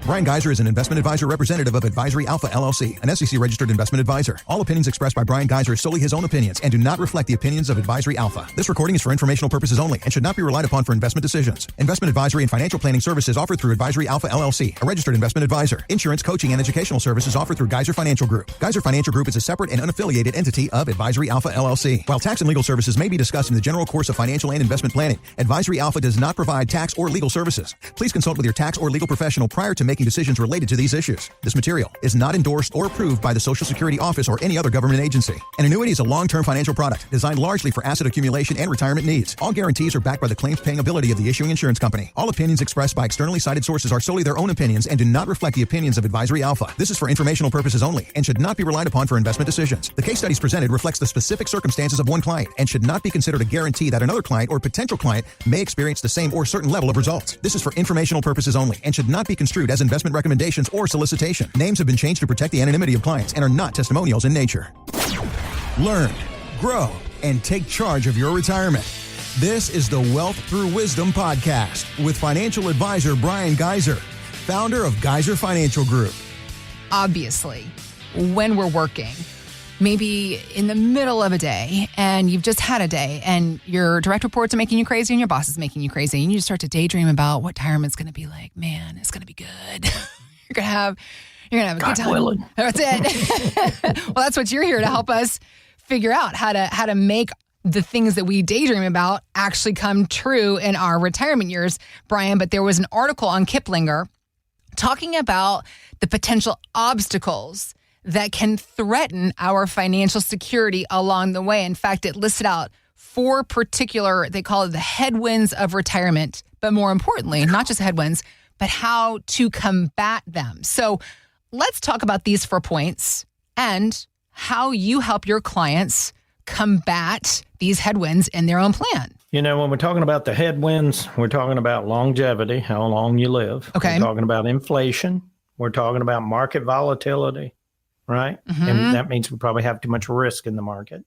Bryan Gaiser is an investment advisor representative of Advisory Alpha LLC, an SEC-registered investment advisor. All opinions expressed by Bryan Gaiser are solely his own opinions and do not reflect the opinions of Advisory Alpha. This recording is for informational purposes only and should not be relied upon for investment decisions. Investment advisory and financial planning services offered through Advisory Alpha LLC, a registered investment advisor. Insurance, coaching, and educational services offered through Gaiser Financial Group. Gaiser Financial Group is a separate and unaffiliated entity of Advisory Alpha LLC. While tax and legal services may be discussed in the general course of financial and investment planning, Advisory Alpha does not provide tax or legal services. Please consult with your tax or legal professional prior to making decisions related to these issues. This material is not endorsed or approved by the Social Security Office or any other government agency. An annuity is a long-term financial product designed largely for asset accumulation and retirement needs. All guarantees are backed by the claims-paying ability of the issuing insurance company. All opinions expressed by externally cited sources are solely their own opinions and do not reflect the opinions of Advisory Alpha. This is for informational purposes only and should not be relied upon for investment decisions. The case studies presented reflects the specific circumstances of one client and should not be considered a guarantee that another client or potential client may experience the same or certain level of results. This is for informational purposes only and should not be construed as investment recommendations or solicitation. Names have been changed to protect the anonymity of clients and are not testimonials in nature. Learn, grow, and take charge of your retirement. This is the Wealth Through Wisdom podcast with financial advisor Bryan Gaiser, founder of Gaiser Financial Group. Obviously, when we're working, maybe in the middle of a day and you've just had a day and your direct reports are making you crazy and your boss is making you crazy and you just start to daydream about what retirement's going to be like. Man, it's going to be good. You're going to have a good time. Willing. That's it. Well, that's what you're here to help us figure out how to make the things that we daydream about actually come true in our retirement years, Bryan. But there was an article on Kiplinger talking about the potential obstacles that can threaten our financial security along the way. In fact, it listed out 4 particular, they call it the headwinds of retirement, but more importantly, not just headwinds, but how to combat them. So let's talk about these 4 points and how you help your clients combat these headwinds in their own plan. You know, when we're talking about the headwinds, we're talking about longevity, how long you live. Okay. We're talking about inflation. We're talking about market volatility, right? Mm-hmm. And that means we probably have too much risk in the market.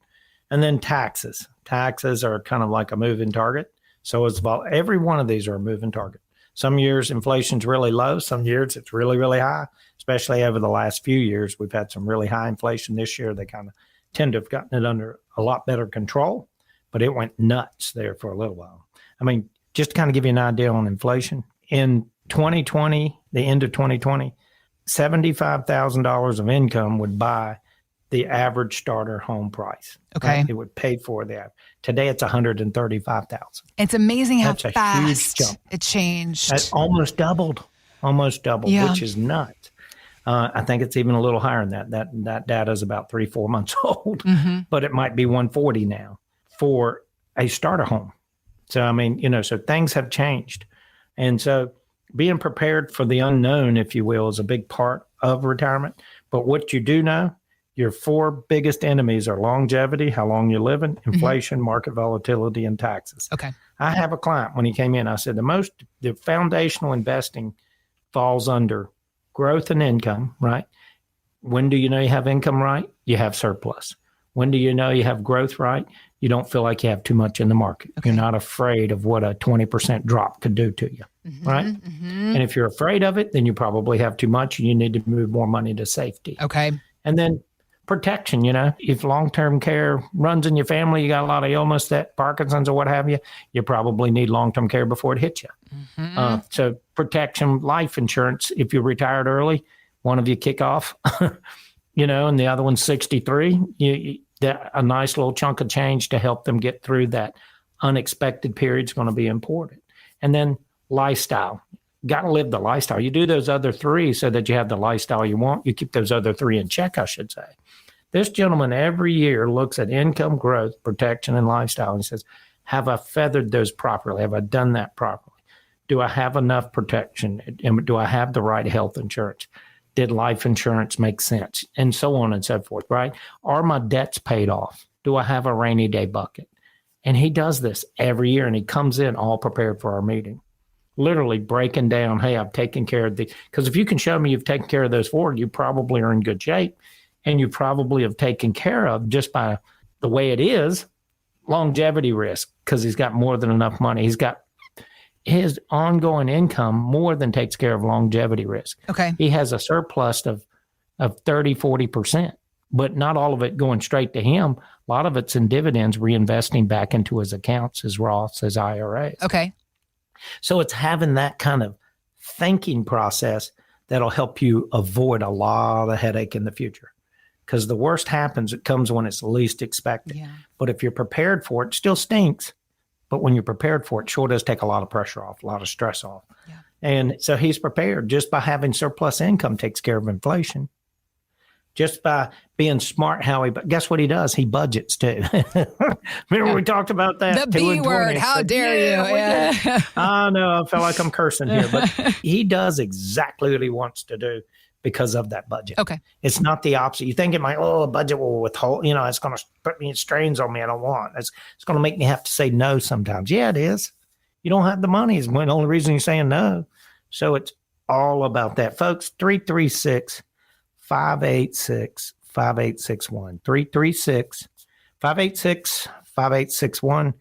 And then taxes. Taxes are kind of like a moving target. So every one of these are a moving target. Some years inflation's really low. Some years it's really, really high, especially over the last few years. We've had some really high inflation this year. They kind of tend to have gotten it under a lot better control, but it went nuts there for a little while. I mean, just to kind of give you an idea on inflation, in 2020, the end of 2020, $75,000 of income would buy the average starter home price. Okay. Right? It would pay for that. Today it's $135,000. It's amazing how That's a fast huge jump. it changed. That's almost doubled, Yeah. which is nuts. I think it's even a little higher than that. That data is about 3-4 months old, but it might be 140 now for a starter home. So, I mean, so things have changed. And so being prepared for the unknown, if you will, is a big part of retirement. But what you do know, your 4 biggest enemies are longevity, how long you're living, inflation, market volatility, and taxes. Okay. I have a client when he came in, I said, the foundational investing falls under growth and income, right? When do you know you have income right? You have surplus. When do you know you have growth right? You don't feel like you have too much in the market. Okay. You're not afraid of what a 20% drop could do to you, right? And if you're afraid of it, then you probably have too much and you need to move more money to safety. Okay. And then protection, if long-term care runs in your family, you got a lot of illness, that Parkinson's or what have you, you probably need long-term care before it hits you. So protection, life insurance, if you're retired early, one of you kick off, and the other one's 63, a nice little chunk of change to help them get through that unexpected period is going to be important. And then lifestyle. Got to live the lifestyle. You do those other 3 so that you have the lifestyle you want. You keep those other 3 in check, I should say. This gentleman every year looks at income, growth, protection, and lifestyle and says, have I feathered those properly? Have I done that properly? Do I have enough protection? And do I have the right health insurance? Did life insurance make sense? And so on and so forth, right? Are my debts paid off? Do I have a rainy day bucket? And he does this every year, and he comes in all prepared for our meeting, literally breaking down, hey, I've taken care of because if you can show me you've taken care of those 4, you probably are in good shape, and you probably have taken care of, just by the way it is, longevity risk, because he's got more than enough money. his ongoing income more than takes care of longevity risk. Okay. He has a surplus of 30, 40%, but not all of it going straight to him. A lot of it's in dividends, reinvesting back into his accounts, his Roths, his IRAs. Okay. So it's having that kind of thinking process that'll help you avoid a lot of headache in the future. Because the worst happens, it comes when it's least expected. Yeah. But if you're prepared for it, it still stinks. But when you're prepared for it, sure does take a lot of pressure off, a lot of stress off. Yeah. And so he's prepared. Just by having surplus income takes care of inflation. Just by being smart, guess what he does? He budgets too. Remember we talked about that? The B word, how dare you? Yeah. I know, I feel like I'm cursing here, but he does exactly what he wants to do because of that budget. Okay. It's not the opposite. You think it might, a budget will withhold, it's going to put me in strains on me I don't want. It's going to make me have to say no sometimes. Yeah, it is. You don't have the money is the only reason you're saying no. So it's all about that. Folks, 336-586-5861. 336-586-5861.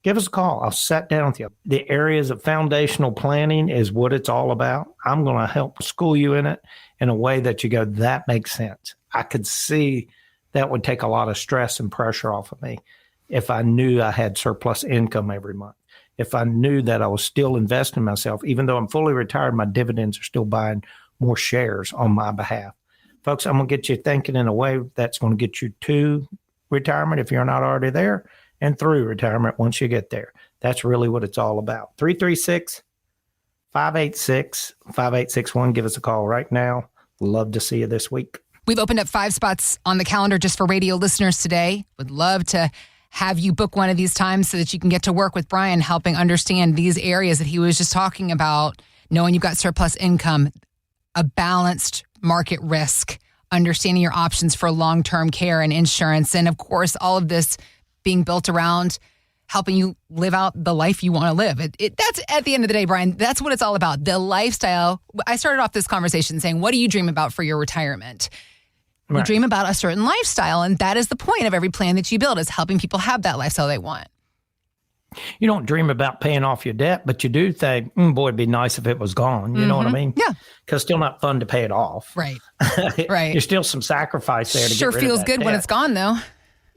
Give us a call. I'll sit down with you. The areas of foundational planning is what it's all about. I'm going to help school you in it in a way that you go, that makes sense. I could see that would take a lot of stress and pressure off of me if I knew I had surplus income every month. If I knew that I was still investing in myself, even though I'm fully retired, my dividends are still buying more shares on my behalf. Folks, I'm going to get you thinking in a way that's going to get you to retirement if you're not already there, and through retirement once you get there. That's really what it's all about. 336-586-5861. Give us a call right now. Love to see you this week. We've opened up 5 spots on the calendar just for radio listeners today. Would love to have you book one of these times so that you can get to work with Bryan, helping understand these areas that he was just talking about, knowing you've got surplus income, a balanced market risk, understanding your options for long-term care and insurance, and of course, all of this being built around helping you live out the life you want to live. That's at the end of the day, Bryan, that's what it's all about. The lifestyle. I started off this conversation saying, what do you dream about for your retirement? Right. You dream about a certain lifestyle, and that is the point of every plan that you build, is helping people have that lifestyle they want. You don't dream about paying off your debt, but you do think, boy, it'd be nice if it was gone. You know what I mean? Yeah. Because it's still not fun to pay it off. Right. Right. There's still some sacrifice there to sure get rid feels of that good debt. when it's gone, though.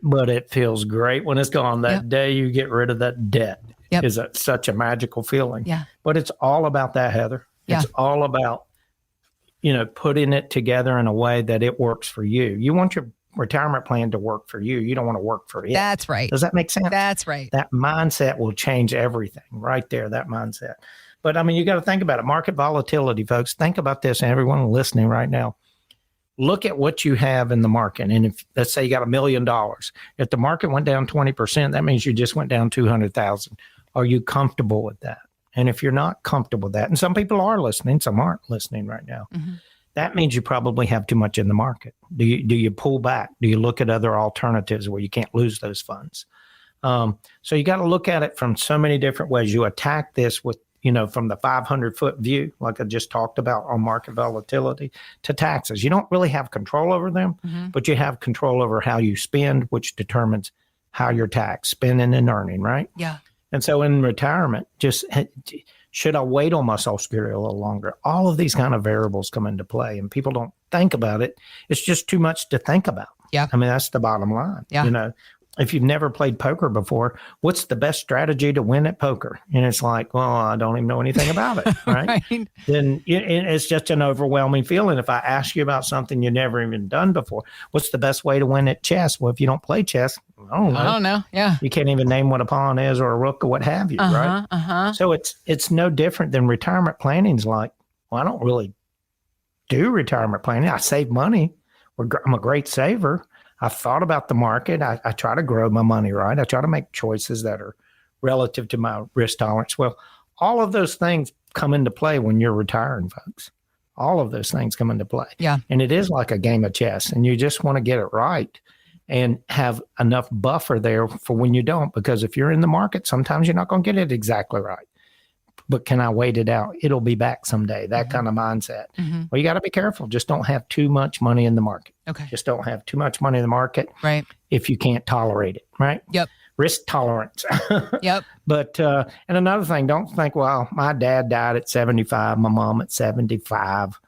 But it feels great when it's gone. That day you get rid of that debt is such a magical feeling. Yeah. But it's all about that, Heather. It's all about, putting it together in a way that it works for you. You want your retirement plan to work for you. You don't want to work for it. That's right. Does that make sense? That's right. That mindset will change everything right there, that mindset. But I mean, you got to think about it. Market volatility, folks. Think about this, and everyone listening right now. Look at what you have in the market. And if, let's say you got $1 million, if the market went down 20%, that means you just went down 200,000. Are you comfortable with that? And if you're not comfortable with that, and some people are listening, some aren't listening right now, that means you probably have too much in the market. Do you pull back? Do you look at other alternatives where you can't lose those funds? So you got to look at it from so many different ways. You attack this with, from the 500-foot view, like I just talked about on market volatility, to taxes. You don't really have control over them, but you have control over how you spend, which determines how you're taxed, spending and earning, right? Yeah. And so in retirement, should I wait on my Social Security a little longer? All of these kind of variables come into play, and people don't think about it. It's just too much to think about. Yeah. I mean, that's the bottom line. Yeah. If you've never played poker before, what's the best strategy to win at poker? And it's like, well, I don't even know anything about it, right? Right. Then it's just an overwhelming feeling. If I ask you about something you've never even done before, what's the best way to win at chess? Well, if you don't play chess, I don't know. Yeah. You can't even name what a pawn is or a rook or what have you, right? So it's no different than retirement planning. Is like, well, I don't really do retirement planning. I save money. I'm a great saver. I've thought about the market. I try to grow my money, right? I try to make choices that are relative to my risk tolerance. Well, all of those things come into play when you're retiring, folks. All of those things come into play. Yeah. And it is like a game of chess, and you just want to get it right and have enough buffer there for when you don't, because if you're in the market, sometimes you're not going to get it exactly right. But can I wait it out? It'll be back someday. That kind of mindset. Well, you got to be careful. Just don't have too much money in the market. Okay. Just don't have too much money in the market. Right. If you can't tolerate it, right? Yep. risk tolerance. Yep. But, and another thing, don't think, well, my dad died at 75, my mom at 75.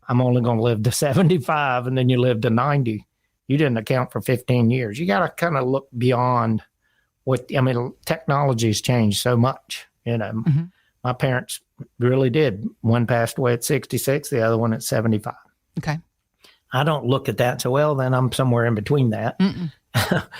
I'm only going to live to 75, and then you live to 90. You didn't account for 15 years. You got to kind of look beyond technology's changed so much. My parents really did. One passed away at 66, the other one at 75. Okay. I don't look at that and say, well, then I'm somewhere in between that.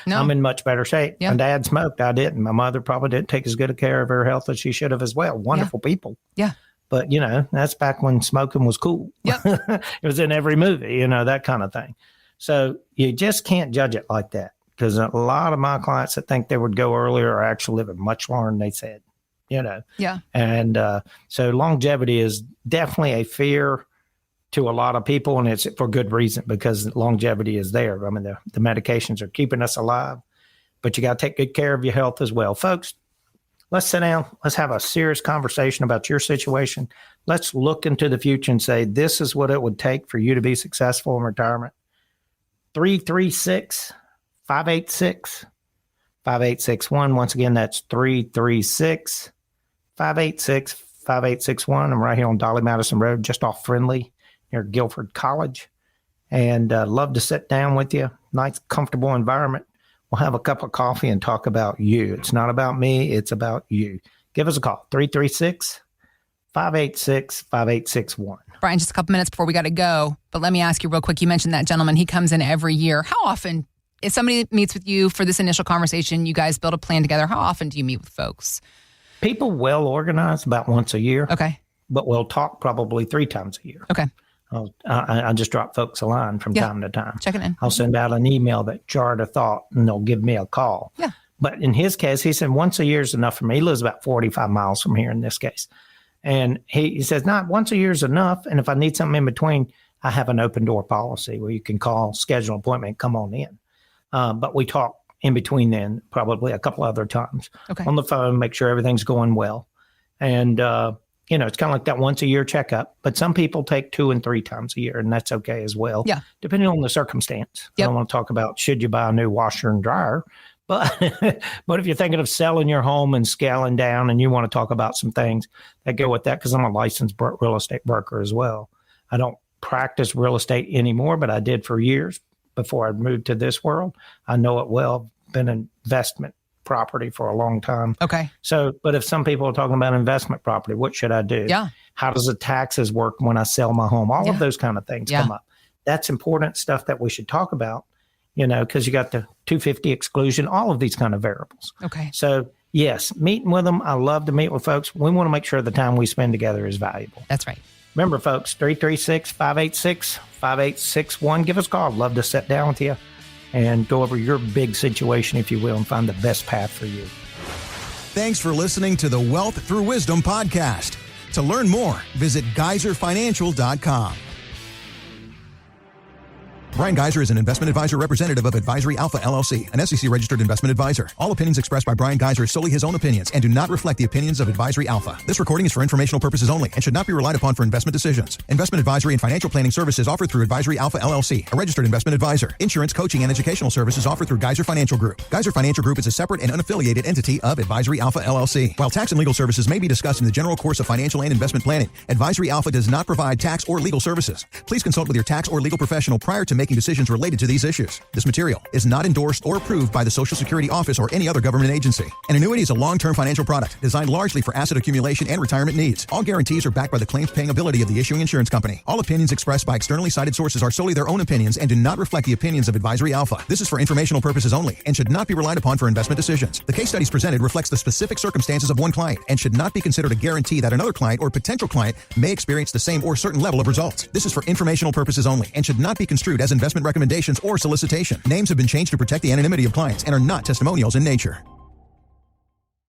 No. I'm in much better shape. Yeah. My dad smoked. I didn't. My mother probably didn't take as good a care of her health as she should have as well. Wonderful people. Yeah. But, that's back when smoking was cool. Yep. It was in every movie, that kind of thing. So you just can't judge it like that, because a lot of my clients that think they would go earlier are actually living much longer than they said, Yeah. And so longevity is definitely a fear to a lot of people, and it's for good reason, because longevity is there. I mean, the medications are keeping us alive, but you got to take good care of your health as well. Folks, let's sit down. Let's have a serious conversation about your situation. Let's look into the future and say, this is what it would take for you to be successful in retirement. 336-586-5861. Once again, that's 336-586-5861. I'm right here on Dolly Madison Road, just off Friendly, near Guilford College. And love to sit down with you. Nice, comfortable environment. We'll have a cup of coffee and talk about you. It's not about me. It's about you. Give us a call, 336-586-5861. Bryan, just a couple minutes before we got to go, but let me ask you real quick. You mentioned that gentleman. He comes in every year. How often, if somebody meets with you for this initial conversation, you guys build a plan together, how often do you meet with folks? People well organized about once a year. Okay. But we'll talk probably 3 times a year. Okay. I just drop folks a line from time to time. Checking in. I'll send out an email that jarred a thought, and they'll give me a call. Yeah. But in his case, he said once a year is enough for me. He lives about 45 miles from here in this case. And he says, not once a year is enough. And if I need something in between, I have an open door policy where you can call, schedule an appointment, come on in. But we talk in between then, probably a couple other times on the phone, make sure everything's going well. And, it's kind of like that once a year checkup, but some people take 2 and 3 times a year, and that's okay as well. Yeah. Depending on the circumstance. Yep. I don't want to talk about should you buy a new washer and dryer, but if you're thinking of selling your home and scaling down and you want to talk about some things that go with that, because I'm a licensed real estate broker as well. I don't practice real estate anymore, but I did for years before I moved to this world. I know it well. Been an investment property for a long time. Okay. So, but if some people are talking about investment property, what should I do? Yeah. How does the taxes work when I sell my home? All of those kind of things come up. That's important stuff that we should talk about, because you got the 250 exclusion, all of these kind of variables. Okay. So yes, meeting with them. I love to meet with folks. We want to make sure the time we spend together is valuable. That's right. Remember, folks, 336-586-5861. Give us a call. I'd love to sit down with you and go over your big situation, if you will, and find the best path for you. Thanks for listening to the Wealth Through Wisdom podcast. To learn more, visit geiserfinancial.com. Bryan Gaiser is an investment advisor representative of Advisory Alpha LLC, an SEC-registered investment advisor. All opinions expressed by Bryan Gaiser are solely his own opinions and do not reflect the opinions of Advisory Alpha. This recording is for informational purposes only and should not be relied upon for investment decisions. Investment advisory and financial planning services offered through Advisory Alpha LLC, a registered investment advisor. Insurance, coaching, and educational services offered through Gaiser Financial Group. Gaiser Financial Group is a separate and unaffiliated entity of Advisory Alpha LLC. While tax and legal services may be discussed in the general course of financial and investment planning, Advisory Alpha does not provide tax or legal services. Please consult with your tax or legal professional prior to making decisions related to these issues. This material is not endorsed or approved by the Social Security Office or any other government agency. An annuity is a long-term financial product designed largely for asset accumulation and retirement needs. All guarantees are backed by the claims-paying ability of the issuing insurance company. All opinions expressed by externally cited sources are solely their own opinions and do not reflect the opinions of Advisory Alpha. This is for informational purposes only and should not be relied upon for investment decisions. The case studies presented reflects the specific circumstances of one client and should not be considered a guarantee that another client or potential client may experience the same or certain level of results. This is for informational purposes only and should not be construed as investment recommendations or solicitation. Names have been changed to protect the anonymity of clients and are not testimonials in nature.